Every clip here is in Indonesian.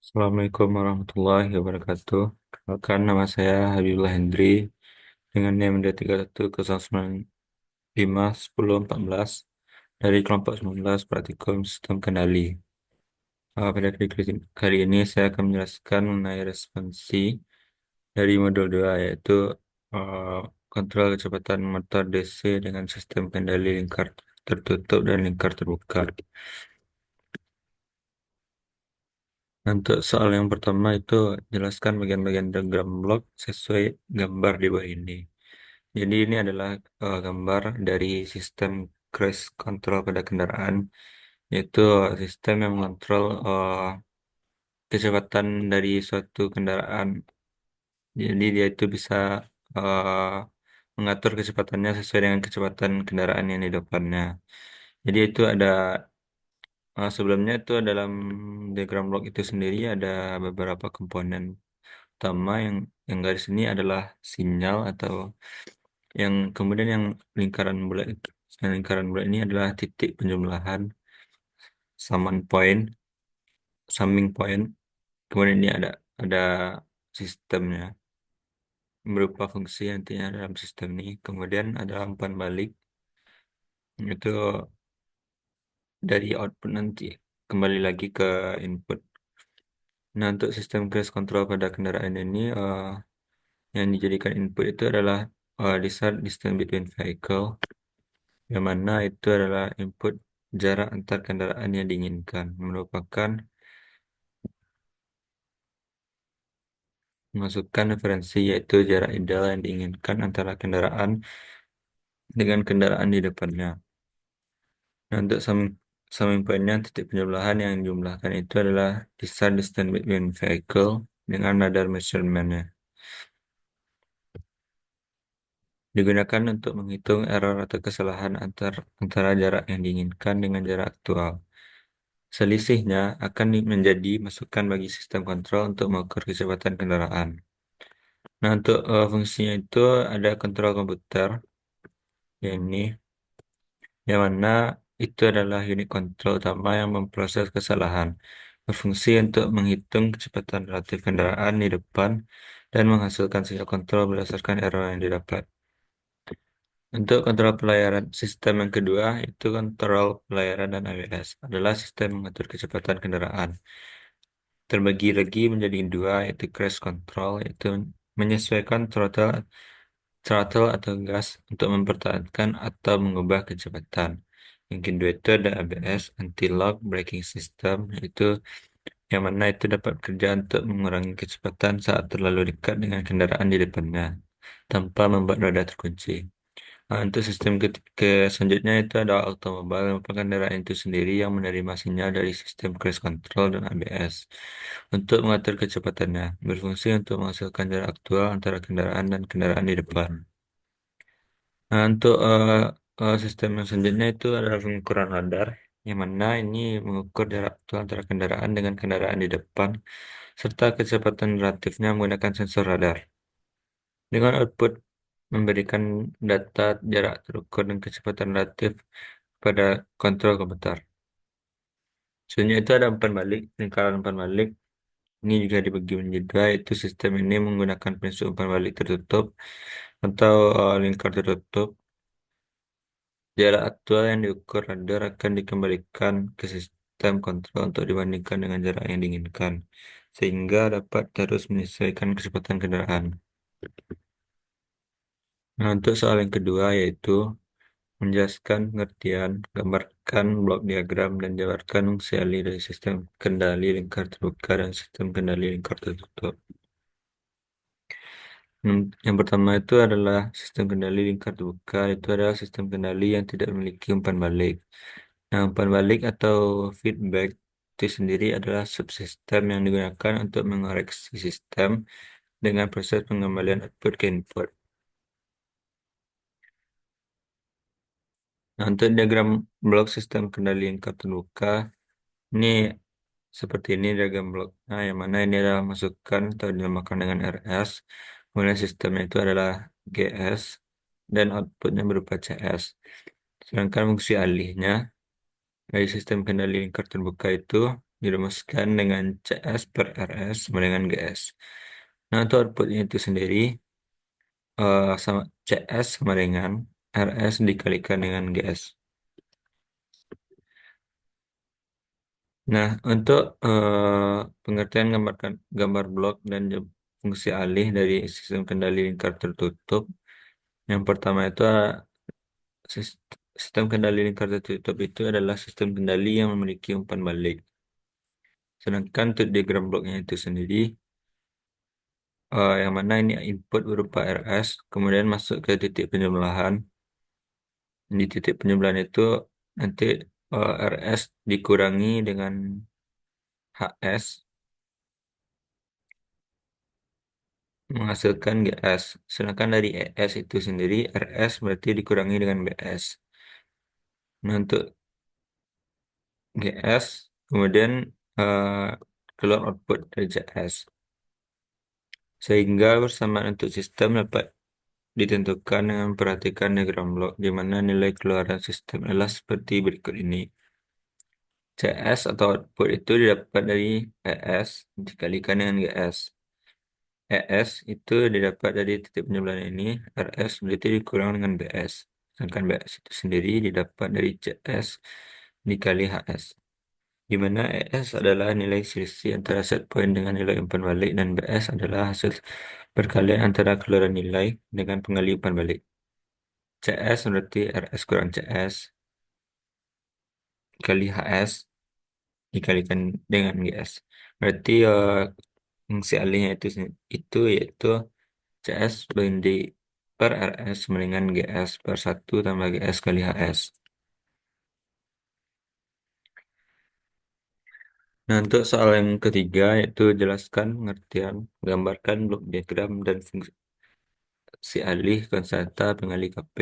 Assalamualaikum warahmatullahi wabarakatuh. Kenalkan nama saya Habibullah Hendri dengan NIM D3171014 dari kelompok 19 Praktikum Sistem Kendali. Pada kali ini saya akan menjelaskan mengenai responsi dari modul 2 yaitu uh, kontrol kecepatan motor DC dengan sistem kendali lingkar tertutup dan lingkar terbuka. Untuk soal yang pertama itu jelaskan bagian-bagian diagram blok sesuai gambar di bawah ini. Jadi ini adalah gambar dari sistem cruise control pada kendaraan, yaitu sistem yang mengontrol kecepatan dari suatu kendaraan. Jadi dia itu bisa uh, mengatur kecepatannya sesuai dengan kecepatan kendaraan yang di depannya. Jadi itu ada sebelumnya itu dalam diagram blok itu sendiri ada beberapa komponen utama yang garis ini adalah sinyal atau yang kemudian yang lingkaran bulat yang lingkaran bulat ini adalah titik penjumlahan summing point summing point kemudian ini ada sistemnya berupa fungsi nantinya dalam sistem ini kemudian ada umpan balik itu dari output nanti kembali lagi ke input. Nah untuk sistem cruise control pada kendaraan ini yang dijadikan input itu adalah desired distance between vehicle yang mana itu adalah input jarak antar kendaraan yang diinginkan, merupakan masukan referensi yaitu jarak ideal yang diinginkan antara kendaraan dengan kendaraan di depannya. Nah, untuk summing point-nya, titik penjumlahan yang dijumlahkan itu adalah distance between vehicle dengan radar measurement-nya. Digunakan untuk menghitung error atau kesalahan antara jarak yang diinginkan dengan jarak aktual. Selisihnya akan menjadi masukan bagi sistem kontrol untuk mengukur kecepatan kendaraan. Nah, untuk fungsinya itu ada kontrol komputer, ini yang mana itu adalah unit kontrol utama yang memproses kesalahan, berfungsi untuk menghitung kecepatan relatif kendaraan di depan dan menghasilkan sinyal kontrol berdasarkan error yang didapat. Untuk kontrol pelayaran sistem yang kedua, itu kontrol pelayaran dan ABS adalah sistem mengatur kecepatan kendaraan. Terbagi lagi menjadi dua, yaitu cruise control, yaitu menyesuaikan throttle atau gas untuk mempertahankan atau mengubah kecepatan. Yang kedua itu ada ABS, anti-lock braking system, yaitu yang mana itu dapat bekerja untuk mengurangi kecepatan saat terlalu dekat dengan kendaraan di depannya, tanpa membuat roda terkunci. Untuk sistem selanjutnya itu ada automobile, merupakan kendaraan itu sendiri yang menerima sinyal dari sistem cruise control dan ABS untuk mengatur kecepatannya, berfungsi untuk menghasilkan jarak aktual antara kendaraan dan kendaraan di depan. Nah, untuk sistem yang selanjutnya itu adalah pengukuran radar, yang mana ini mengukur jarak aktual antara kendaraan dengan kendaraan di depan, serta kecepatan relatifnya menggunakan sensor radar. Dengan output memberikan data jarak terukur dan kecepatan relatif pada kontrol komputer. Selanjutnya itu ada umpan balik, lingkaran umpan balik. Ini juga dibagi menjadi dua, yaitu sistem ini menggunakan prinsip umpan balik tertutup atau lingkar tertutup. Jarak aktual yang diukur radar akan dikembalikan ke sistem kontrol untuk dibandingkan dengan jarak yang diinginkan, sehingga dapat terus menyesuaikan kecepatan kendaraan. Nah, untuk soal yang kedua yaitu menjelaskan pengertian, gambarkan blok diagram, dan jabarkan fungsi alih dari sistem kendali lingkar terbuka dan sistem kendali lingkar tertutup. Yang pertama itu adalah sistem kendali lingkar terbuka, itu adalah sistem kendali yang tidak memiliki umpan balik. Nah, umpan balik atau feedback itu sendiri adalah subsistem yang digunakan untuk mengoreksi sistem dengan proses pengembalian output ke input. Nah, untuk diagram blok sistem kendali lingkar terbuka, ini seperti ini diagram bloknya, yang mana ini adalah masukan atau dinamakan dengan RS, kemudian sistemnya itu adalah GS, dan outputnya berupa CS. Sedangkan fungsi alihnya dari sistem kendali lingkar terbuka itu dirumuskan dengan CS per RS sama dengan GS. Nah, untuk outputnya itu sendiri sama CS sama dengan RS dikalikan dengan GS. Nah, untuk pengertian gambar blok dan fungsi alih dari sistem kendali lingkar tertutup, yang pertama itu sistem kendali lingkar tertutup itu adalah sistem kendali yang memiliki umpan balik. Sedangkan untuk diagram bloknya itu sendiri, yang mana ini input berupa RS, kemudian masuk ke titik penjumlahan. Di titik penjumlahan itu nanti RS dikurangi dengan HS menghasilkan GS. Sedangkan dari ES itu sendiri, RS berarti dikurangi dengan BS. Nah, untuk GS, kemudian eh, keluar output dari CS. Sehingga bersamaan untuk sistem dapat ditentukan dengan memperhatikan diagram blok, di mana nilai keluaran sistem adalah seperti berikut ini. CS atau output itu didapat dari ES dikalikan dengan GS. ES itu didapat dari titik penjumlahan ini, RS berarti dikurang dengan BS. Sedangkan BS itu sendiri didapat dari CS dikali HS. Di mana ES adalah nilai selisih antara set point dengan nilai umpan balik dan BS adalah hasil perkalian antara keluaran nilai dengan pengali umpan balik. CS berarti RS kurang CS kali HS dikalikan dengan GS. Berarti fungsi alihnya itu yaitu CS banding per RS sama dengan GS per 1 tambah GS kali HS. Nah, untuk soal yang ketiga yaitu jelaskan pengertian, gambarkan blok diagram dan fungsi alih konstanta pengalih KP.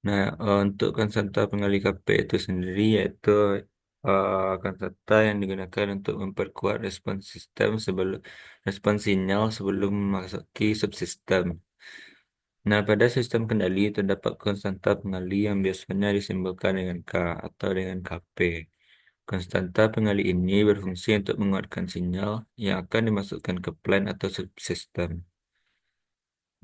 Nah, untuk konstanta pengalih KP itu sendiri yaitu konstanta yang digunakan untuk memperkuat respon sinyal sebelum memasuki subsistem. Nah, pada sistem kendali terdapat konstanta pengalih yang biasanya disimbolkan dengan K atau dengan KP. Konstanta pengalih ini berfungsi untuk menguatkan sinyal yang akan dimasukkan ke plan atau subsistem.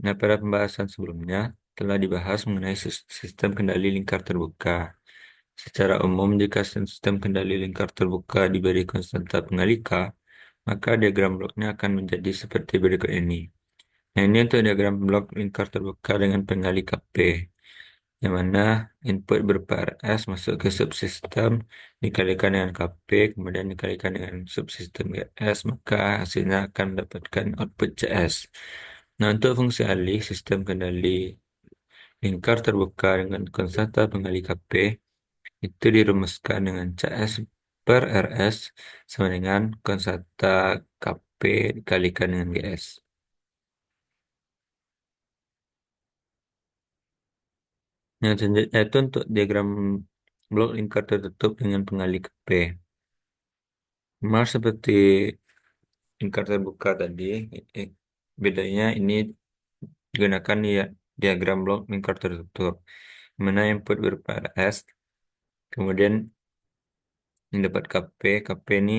Nah, pada pembahasan sebelumnya telah dibahas mengenai sistem kendali lingkar terbuka. Secara umum, jika sistem kendali lingkar terbuka diberi konstanta pengalih K, maka diagram bloknya akan menjadi seperti berikut ini. Nah, ini untuk diagram blok lingkar terbuka dengan pengalih KP, yang mana input berupa RS masuk ke subsistem dikalikan dengan KP, kemudian dikalikan dengan subsistem GS, maka hasilnya akan mendapatkan output CS. Nah, untuk fungsi alih sistem kendali lingkar terbuka dengan konstanta pengalih KP, itu dirumuskan dengan CS per RS sama dengan konstanta KP dikalikan dengan GS. Yang selanjutnya itu untuk diagram blok lingkar tertutup dengan pengalih KP. Memang seperti lingkar terbuka tadi, eh, bedanya ini digunakan diagram blok lingkar tertutup, mana input berupa RS, kemudian yang dapat KP, KP ini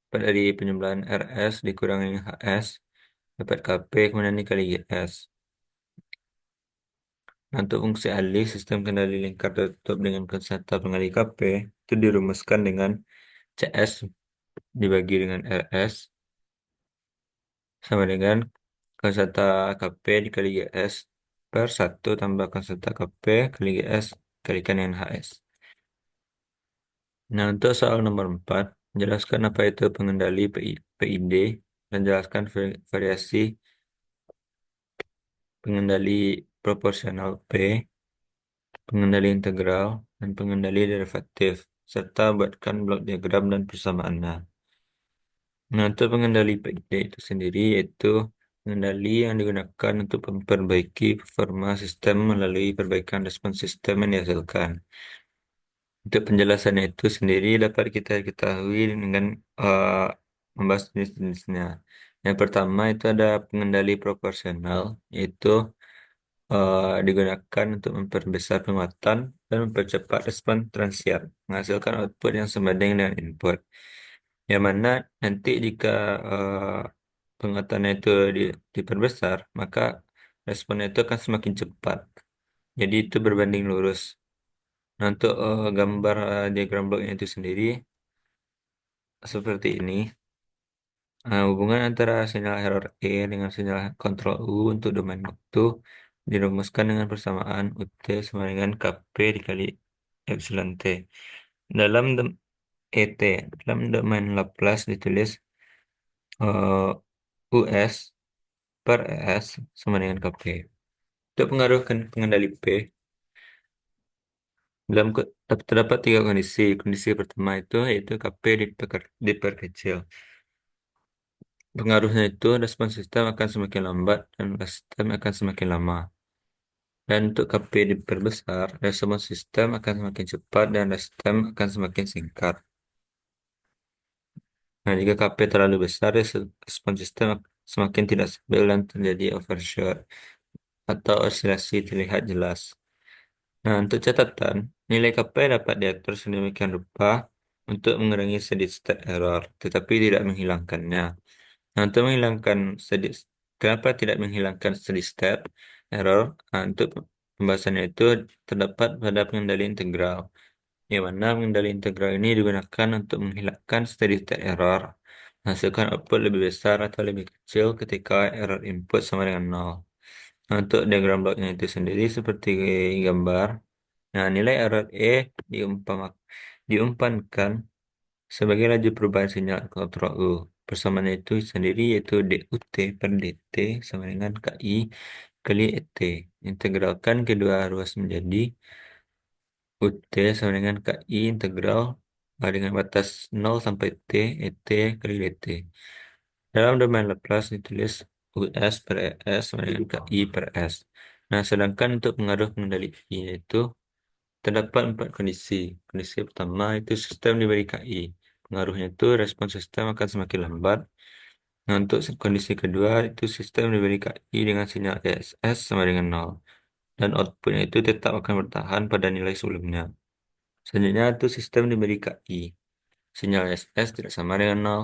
dapat dari penjumlahan RS dikurangi HS, dapat KP kemudian dikali GS. Nah, untuk fungsi alih sistem kendali lingkar tertutup dengan konstanta pengalih KP itu dirumuskan dengan CS dibagi dengan RS sama dengan konstanta KP dikali GS per 1 tambah konstanta KP kali GS kalikan dengan HS. Nah, untuk soal nomor 4, jelaskan apa itu pengendali PID dan jelaskan variasi pengendali proporsional P, pengendali integral, dan pengendali derivatif, serta buatkan blok diagram dan persamaannya. Nah, untuk pengendali PID itu sendiri yaitu pengendali yang digunakan untuk memperbaiki performa sistem melalui perbaikan respons sistem yang dihasilkan. Untuk penjelasannya itu sendiri dapat kita ketahui dengan membahas jenis-jenisnya. Yang pertama itu ada pengendali proporsional, yaitu digunakan untuk memperbesar penguatan dan mempercepat respon transient, menghasilkan output yang sebanding dengan input. Yang mana nanti jika penguatannya itu diperbesar, maka responnya itu akan semakin cepat. Jadi itu berbanding lurus. Nah, untuk gambar diagram bloknya itu sendiri seperti ini. Hubungan antara sinyal error E dengan sinyal kontrol U untuk domain waktu dirumuskan dengan persamaan UT sama dengan KP dikali epsilon T. Dalam ET, dalam domain Laplace ditulis US per ES sama dengan KP. Untuk pengaruh pengendali P, terdapat tiga kondisi. Kondisi pertama itu yaitu KP diperkecil. Pengaruhnya itu respon sistem akan semakin lambat dan sistem akan semakin lama. Dan untuk KP diperbesar, respon sistem akan semakin cepat dan sistem akan semakin singkat. Nah, jika KP terlalu besar, respon sistem semakin tidak stabil dan terjadi overshoot atau osilasi terlihat jelas. Nah, untuk catatan, nilai KP dapat diatur sedemikian rupa untuk mengurangi steady state error, tetapi tidak menghilangkannya. Nah, untuk menghilangkan kenapa tidak menghilangkan steady state error? Nah, untuk pembahasannya itu terdapat pada pengendali integral, yang mana pengendali integral ini digunakan untuk menghilangkan steady state error, menghasilkan output lebih besar atau lebih kecil ketika error input sama dengan nol. Nah, untuk diagram bloknya itu sendiri seperti gambar. Nah, nilai error E diumpankan sebagai laju perubahan sinyal kontrol U. Persamaannya itu sendiri yaitu DUT per DT sama dengan KI kali ET. Integralkan kedua ruas menjadi UT sama dengan KI integral dengan batas 0 sampai T, ET kali DT. Dalam domain Laplace ditulis US per ES sama dengan KI per S. Nah, sedangkan untuk pengaruh pengendali I yaitu terdapat empat kondisi. Kondisi pertama itu sistem diberi KI. Pengaruhnya itu respon sistem akan semakin lambat. Nah, untuk kondisi kedua itu sistem diberi KI dengan sinyal ESS sama dengan nol. Dan outputnya itu tetap akan bertahan pada nilai sebelumnya. Selanjutnya itu sistem diberi KI. Sinyal ESS tidak sama dengan nol.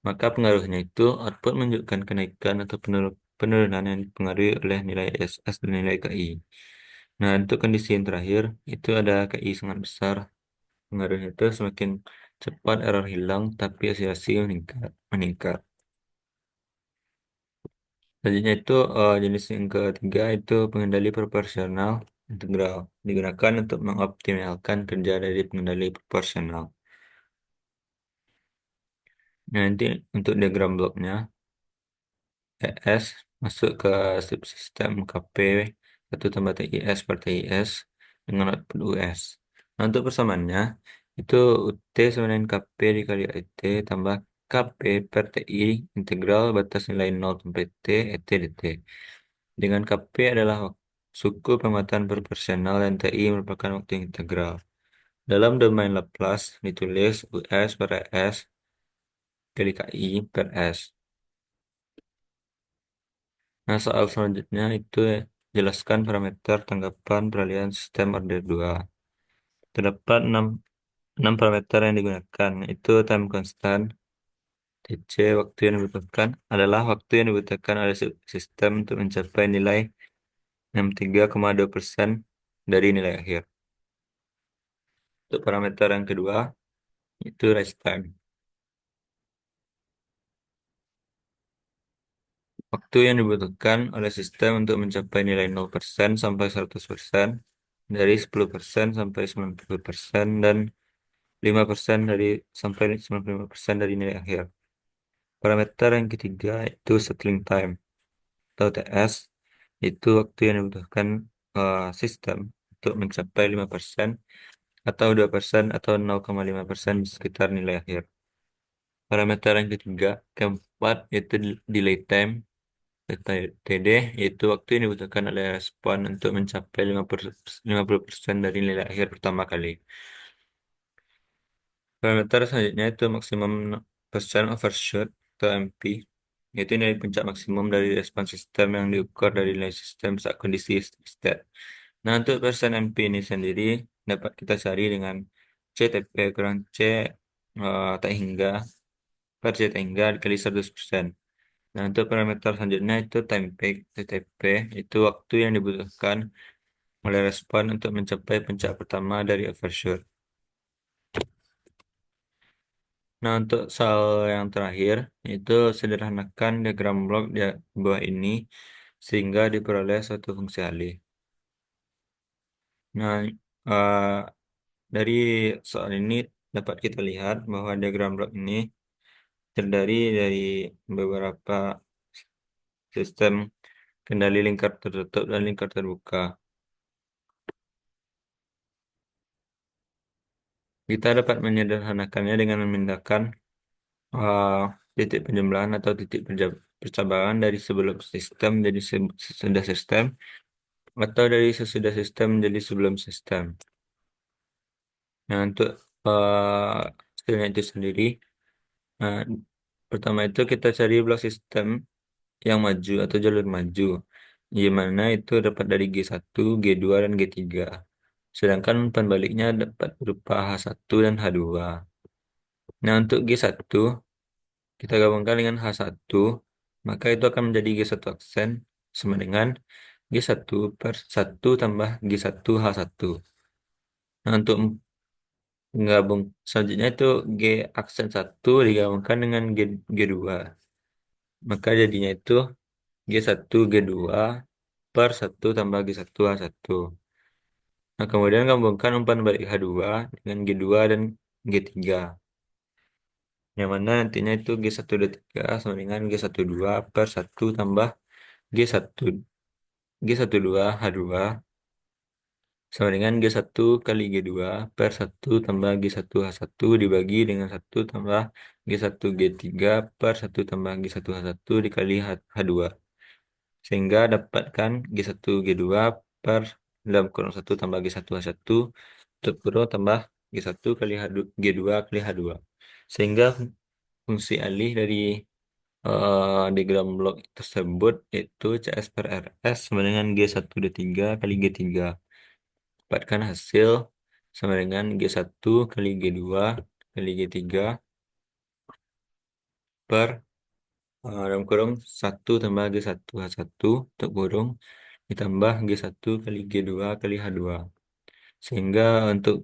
Maka pengaruhnya itu output menunjukkan kenaikan atau penurunan yang dipengaruhi oleh nilai ESS dan nilai KI. Nah, untuk kondisi yang terakhir itu ada KI sangat besar. Pengaruhnya itu semakin cepat error hilang, tapi asilasi meningkat. Selanjutnya itu jenis yang ketiga itu pengendali proporsional integral. Digunakan untuk mengoptimalkan kerja dari pengendali proporsional. Nah, nanti untuk diagram bloknya, ES masuk ke subsistem KP 1 tambah TIS per TIS dengan output US. Nah, untuk persamaannya, itu UT sama dengan KP dikali IT tambah KP per TI integral batas nilai 0 sampai T, ET, DT. Dengan KP adalah suku penguatan proporsional dan TI merupakan waktu integral. Dalam domain Laplace ditulis US per ES kali KI per S. Nah, soal selanjutnya itu jelaskan parameter tanggapan peralihan sistem order 2. Terdapat 6 parameter yang digunakan, itu time constant, TC, waktu yang dibutuhkan adalah waktu yang dibutuhkan oleh sistem untuk mencapai nilai 63,2% dari nilai akhir. Untuk parameter yang kedua, itu rest time. Waktu yang dibutuhkan oleh sistem untuk mencapai nilai 0% sampai 100%, dari 10% sampai 90%, dan 5% dari sampai 95% dari nilai akhir. Parameter yang ketiga itu settling time atau TS, itu waktu yang dibutuhkan sistem untuk mencapai 5% atau 2% atau 0,5% di sekitar nilai akhir. Parameter yang ketiga, keempat yaitu delay time TD, yaitu waktu yang dibutuhkan oleh respon untuk mencapai 50% dari nilai akhir pertama kali. Parameter selanjutnya itu maksimum percent overshoot atau MP, yaitu nilai puncak maksimum dari respon sistem yang diukur dari nilai sistem saat kondisi steady state. Nah, untuk persen MP ini sendiri dapat kita cari dengan CTP kurang C tak hingga per Z hingga dikali 100%. Nah, untuk parameter selanjutnya itu time peak, TTP, itu waktu yang dibutuhkan oleh respon untuk mencapai puncak pertama dari overshoot. Nah, untuk soal yang terakhir, itu sederhanakan diagram blok di bawah ini sehingga diperoleh suatu fungsi alih. Nah, eh, dari soal ini dapat kita lihat bahwa diagram blok ini terdiri dari beberapa sistem kendali lingkar tertutup dan lingkar terbuka. Kita dapat menyederhanakannya dengan memindahkan eh, titik penjumlahan atau titik percabangan dari sebelum sistem jadi sesudah sistem atau dari sesudah sistem jadi sebelum sistem. Nah, untuk hasilnya itu sendiri, nah, pertama itu kita cari blok sistem yang maju atau jalur maju, di mana itu dapat dari G1, G2, dan G3. Sedangkan umpan baliknya dapat berupa H1 dan H2. Nah, untuk G1, kita gabungkan dengan H1, maka itu akan menjadi G1 aksen sama dengan G1 per 1 tambah G1 H1. Nah, untuk gabung selanjutnya itu G aksen 1 digabungkan dengan G2. Maka jadinya itu G1 G2 per 1 tambah G1 H1. Nah, kemudian gabungkan umpan balik H2 dengan G2 dan G3. Yang mana nantinya itu G1 sama dengan G12 per 1 tambah G1 G12 H2 sama dengan G1 kali G2 per 1 tambah G1 H1 dibagi dengan 1 tambah G1 G3 per 1 tambah G1 H1 dikali H2. Sehingga dapatkan G1 G2 per dalam kurung 1 tambah G1 H1 tutup kurung tambah G1 kali G2 kali H2. Sehingga fungsi alih dari diagram blok tersebut yaitu CS per RS sama dengan G1 D3 kali G3. Dapatkan hasil sama dengan G1 kali G2 kali G3 per dalam kurung 1 tambah G1 H1 untuk kurung ditambah G1 kali G2 kali H2. Sehingga untuk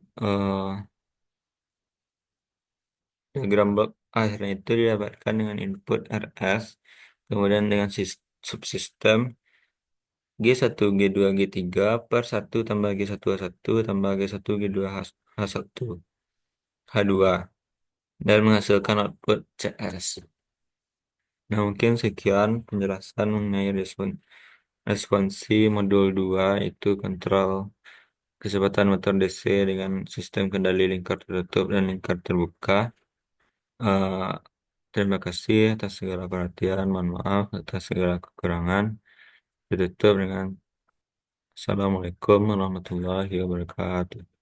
diagram blok akhirnya itu didapatkan dengan input RS, kemudian dengan subsistem G1 G2 G3 per 1 tambah G1 H1 tambah G1 G2 H1 H2 dan menghasilkan output CS. Nah, mungkin sekian penjelasan mengenai responsi modul 2 itu kontrol kecepatan motor DC dengan sistem kendali lingkar tertutup dan lingkar terbuka. Eh, Terima kasih atas segala perhatian. Mohon maaf atas segala kekurangan. Ditutup dengan Assalamualaikum warahmatullahi wabarakatuh.